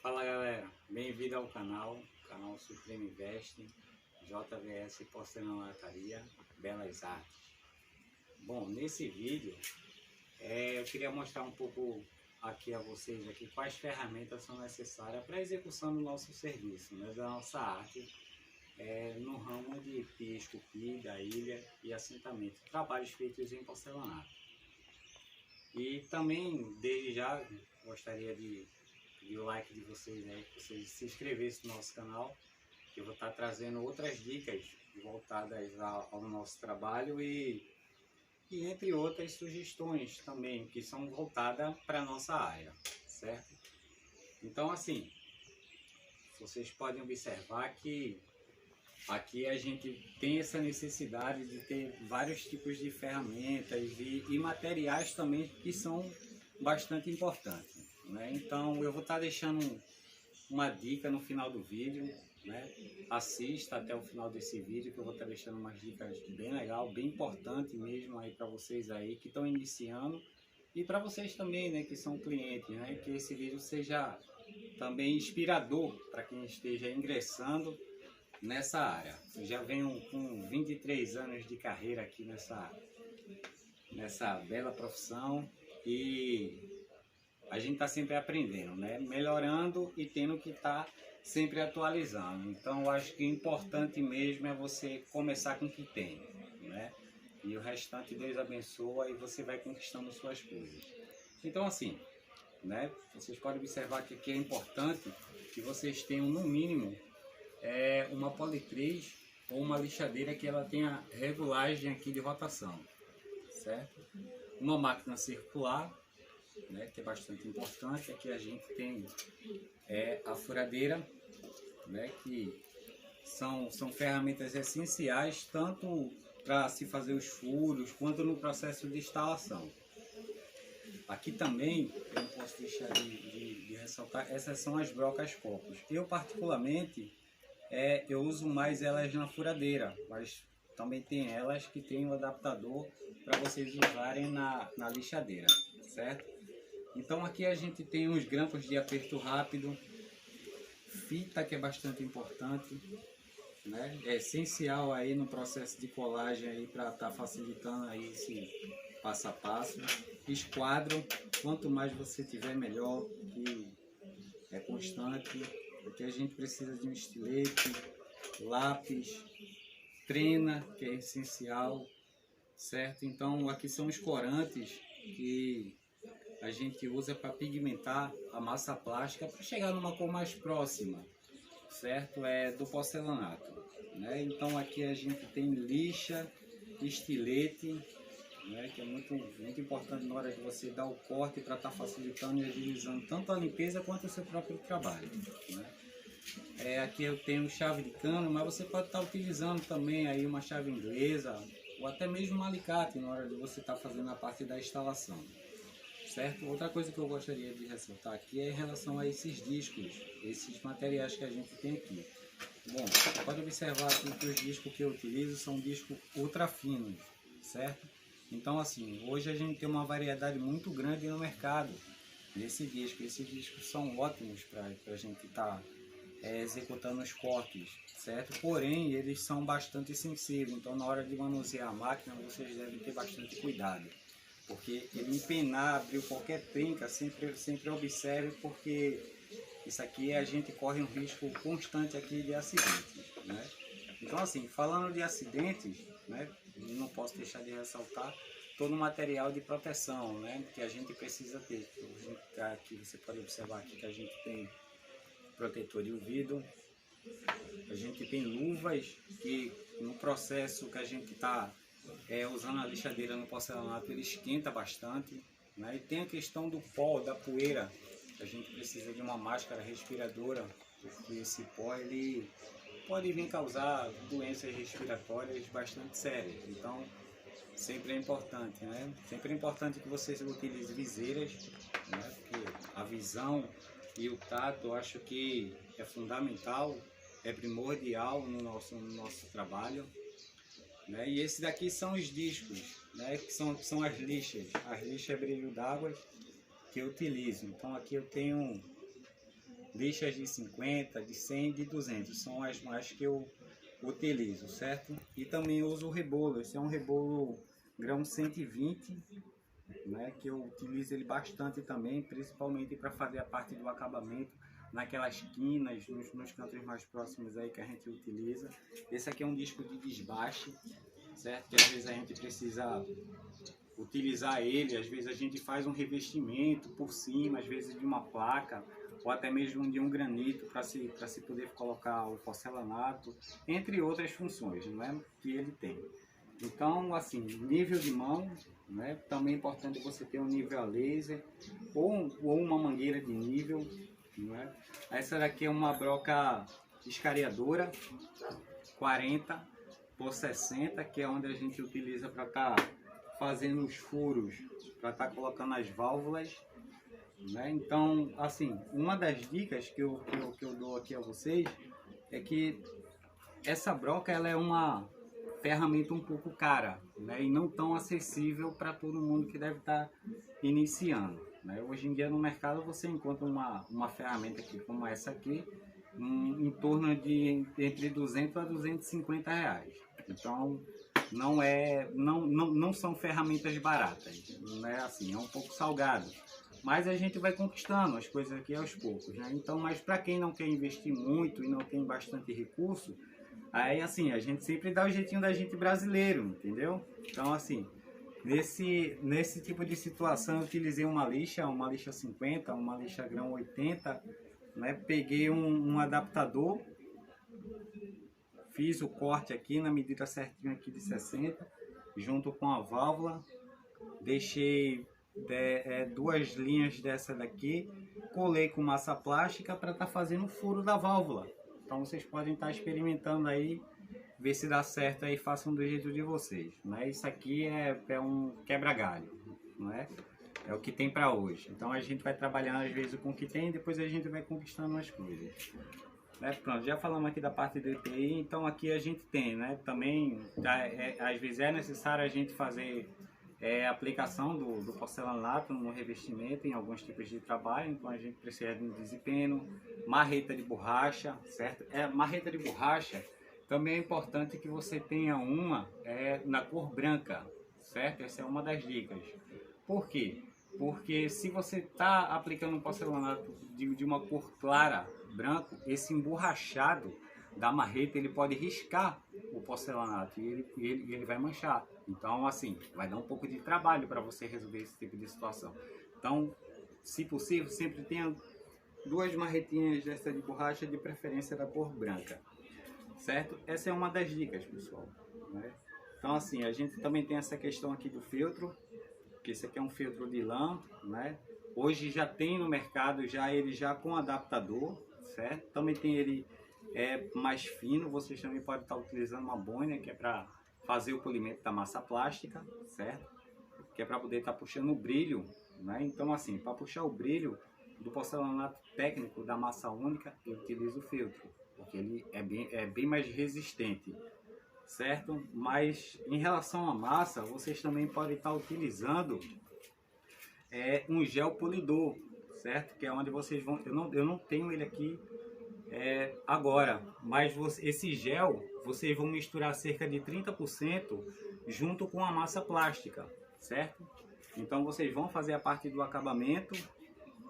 Fala galera, bem-vindo ao canal Supremo Invest, JVS Porcelanaria, Belas Artes. Bom, nesse vídeo eu queria mostrar um pouco aqui a vocês aqui quais ferramentas são necessárias para a execução do nosso serviço, né, da nossa arte, no ramo de pia esculpida, ilha e assentamento, trabalhos feitos em porcelanato. E também, desde já, gostaria de pedir o like de vocês aí, que vocês se inscrevessem no nosso canal, que eu vou estar trazendo outras dicas voltadas ao nosso trabalho e entre outras sugestões também, que são voltadas para a nossa área, certo? Então, assim, vocês podem observar que aqui a gente tem essa necessidade de ter vários tipos de ferramentas e materiais também que são bastante importantes, né? Então eu vou estar deixando uma dica no final do vídeo, né? Assista até o final desse vídeo que eu vou estar deixando umas dicas bem legal, bem importante mesmo aí para vocês aí que estão iniciando e para vocês também, né, que são clientes, né? Que esse vídeo seja também inspirador para quem esteja ingressando nessa área. Eu já venho com 23 anos de carreira aqui nessa bela profissão e a gente está sempre aprendendo, né? Melhorando e tendo que estar sempre atualizando. Então eu acho que o importante mesmo é você começar com o que tem, né? E o restante Deus abençoa e você vai conquistando suas coisas. Então assim, né? Vocês podem observar que aqui é importante que vocês tenham no mínimo uma politriz ou uma lixadeira que ela tenha regulagem aqui de rotação, certo? Uma máquina circular, né, que é bastante importante. Aqui a gente tem a furadeira, né, que são ferramentas essenciais tanto para se fazer os furos quanto no processo de instalação. Aqui também eu não posso deixar de ressaltar, essas são as brocas copos. Eu particularmente eu uso mais elas na furadeira, mas também tem elas que tem um adaptador para vocês usarem na lixadeira, certo? Então aqui a gente tem os grampos de aperto rápido, fita que é bastante importante, né? É essencial aí no processo de colagem aí para estar facilitando aí esse passo a passo. Esquadro, quanto mais você tiver melhor, que é constante. Porque a gente precisa de um estilete, lápis, trena, que é essencial, certo? Então aqui são os corantes que a gente usa para pigmentar a massa plástica para chegar numa cor mais próxima, certo? Do porcelanato, né? Então aqui a gente tem lixa, estilete, né? Que é muito importante na hora de você dar o corte para estar facilitando e agilizando tanto a limpeza quanto o seu próprio trabalho, né? Aqui eu tenho chave de cano, mas você pode estar utilizando também aí uma chave inglesa ou até mesmo um alicate na hora de você estar fazendo a parte da instalação, certo? Outra coisa que eu gostaria de ressaltar aqui é em relação a esses discos, esses materiais que a gente tem aqui. Bom, você pode observar aqui que os discos que eu utilizo são discos ultra finos, certo? Então assim, hoje a gente tem uma variedade muito grande no mercado desse disco. Esses discos são ótimos para a gente estar executando os cortes, certo? Porém, eles são bastante sensíveis, então na hora de manusear a máquina vocês devem ter bastante cuidado, porque ele empenar, abrir qualquer trinca, sempre observe, porque isso aqui a gente corre um risco constante aqui de acidentes, né? Então assim, falando de acidentes, né, não posso deixar de ressaltar todo o material de proteção, né, que a gente precisa ter. Aqui você pode observar aqui que a gente tem protetor de ouvido, a gente tem luvas que no processo que a gente está usando a lixadeira no porcelanato ele esquenta bastante, né? E tem a questão do pó, da poeira, a gente precisa de uma máscara respiradora, porque esse pó ele pode vir causar doenças respiratórias bastante sérias. Então sempre é importante, né? Sempre é importante que vocês utilizem viseiras, né? Porque a visão e o tato eu acho que é fundamental, é primordial no nosso trabalho, né? E esses daqui são os discos, né? Que são as lixas brilho d'água que eu utilizo. Então aqui eu tenho lixas de 50, de 100, de 200, são as mais que eu utilizo, certo? E também uso o rebolo, esse é um rebolo grão 120, né, que eu utilizo ele bastante também, principalmente para fazer a parte do acabamento naquelas quinas, nos cantos mais próximos aí que a gente utiliza. Esse aqui é um disco de desbaste, certo? Que às vezes a gente precisa utilizar ele, às vezes a gente faz um revestimento por cima, às vezes de uma placa, ou até mesmo de um granito para se poder colocar o porcelanato, entre outras funções, né, que ele tem. Então, assim, nível de mão, né, também é importante você ter um nível a laser ou uma mangueira de nível, né. Essa daqui é uma broca escariadora 40 por 60, que é onde a gente utiliza para estar fazendo os furos, para estar colocando as válvulas, né? Então, assim, uma das dicas que eu dou aqui a vocês é que essa broca ela é uma ferramenta um pouco cara, né? E não tão acessível para todo mundo que deve estar iniciando, né? Hoje em dia no mercado você encontra uma ferramenta aqui como essa aqui em torno de entre 200 a 250 reais. Então não são ferramentas baratas, né? Assim, é um pouco salgado, mas a gente vai conquistando as coisas aqui aos poucos, né? Então, mas para quem não quer investir muito e não tem bastante recurso, aí assim, a gente sempre dá o jeitinho da gente brasileiro, entendeu? Então, assim, nesse tipo de situação eu utilizei uma lixa 50, uma lixa grão 80, né? Peguei um adaptador, fiz o corte aqui na medida certinha aqui de 60, junto com a válvula, deixei duas linhas dessa daqui, colei com massa plástica para estar fazendo o furo da válvula. Então vocês podem estar experimentando aí, ver se dá certo aí, façam do jeito de vocês, né? Isso aqui é um quebra-galho, não é? É o que tem para hoje. Então a gente vai trabalhando às vezes com o que tem e depois a gente vai conquistando as coisas. Né? Pronto, já falamos aqui da parte do EPI, então aqui a gente tem, né? Também, às vezes é necessário a gente fazer aplicação do porcelanato no revestimento em alguns tipos de trabalho, então a gente precisa de um desempenho, marreta de borracha, certo? Marreta de borracha também é importante que você tenha uma na cor branca, certo? Essa é uma das dicas. Por quê? Porque se você está aplicando um porcelanato de uma cor clara, branco, esse emborrachado da marreta ele pode riscar o porcelanato e ele vai manchar. Então, assim, vai dar um pouco de trabalho para você resolver esse tipo de situação. Então, se possível, sempre tenha duas marretinhas dessa de borracha, de preferência da cor branca, certo? Essa é uma das dicas, pessoal, né? Então, assim, a gente também tem essa questão aqui do filtro, que esse aqui é um filtro de lã, né? Hoje já tem no mercado ele já com adaptador, certo? Também tem ele mais fino, vocês também podem estar utilizando uma boina, que é para fazer o polimento da massa plástica, certo? Que é para poder estar puxando o brilho, né? Então, assim, para puxar o brilho do porcelanato técnico da massa única, eu utilizo o filtro, porque ele é bem mais resistente, certo? Mas em relação à massa, vocês também podem estar utilizando um gel polidor, certo? Que é onde vocês vão... Eu não tenho ele aqui agora, mas esse gel vocês vão misturar cerca de 30% junto com a massa plástica, certo? Então vocês vão fazer a parte do acabamento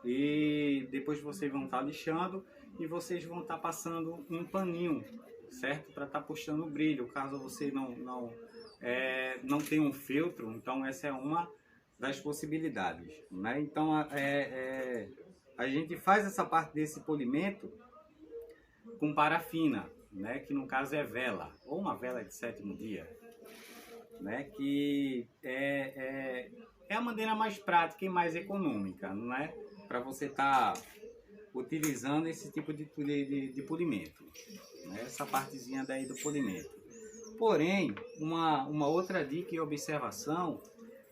e depois vocês vão estar lixando e vocês vão estar passando um paninho, certo? Para estar puxando o brilho, caso você não tenha um filtro. Então essa é uma das possibilidades, né? Então a gente faz essa parte desse polimento com parafina, né? Que no caso é vela, ou uma vela de sétimo dia, né? Que é a maneira mais prática e mais econômica, não é? Para você estar utilizando esse tipo de polimento, né? Essa partezinha daí do polimento. Porém, uma outra dica e observação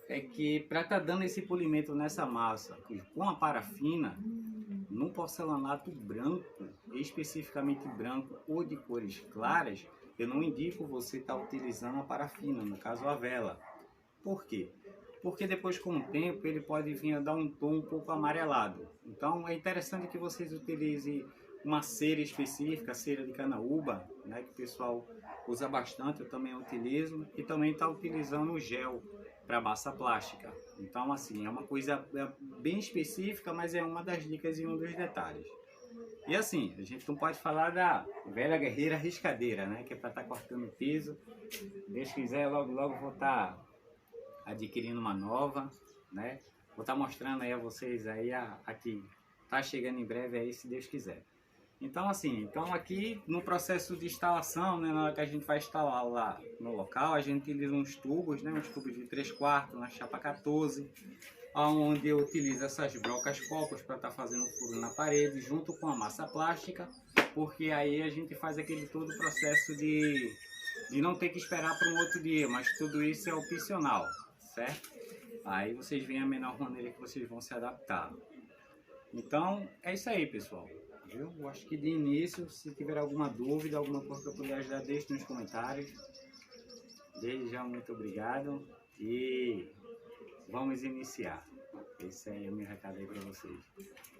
é que para estar dando esse polimento nessa massa com a parafina, no porcelanato branco, especificamente branco ou de cores claras, eu não indico você estar utilizando a parafina, no caso a vela. Por quê? porque depois com o tempo ele pode vir a dar um tom um pouco amarelado. Então é interessante que vocês utilizem uma cera específica, cera de canaúba, né, que o pessoal usa bastante, eu também utilizo, e também está utilizando o gel para massa plástica. Então assim, é uma coisa bem específica, mas é uma das dicas e um dos detalhes. E assim, a gente não pode falar da velha guerreira riscadeira, né, que é para estar cortando peso. Se Deus quiser, logo logo vou estar adquirindo uma nova, né? Vou estar mostrando aí a vocês aí a que tá chegando em breve aí, se Deus quiser. Então assim, então aqui no processo de instalação, né, na hora que a gente vai instalar lá no local, a gente utiliza uns tubos, né, uns tubos de 3/4 na chapa 14, onde eu utilizo essas brocas copos para estar fazendo furo na parede junto com a massa plástica, porque aí a gente faz aquele todo o processo de não ter que esperar para um outro dia, mas tudo isso é opcional, certo? Aí vocês veem a menor maneira que vocês vão se adaptar. Então é isso aí, pessoal. Viu? Eu acho que de início, se tiver alguma dúvida, alguma coisa que eu puder ajudar, deixe nos comentários. Desde já, muito obrigado e vamos iniciar. Esse aí é o meu recado aí para vocês.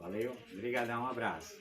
Valeu, obrigadão, um abraço.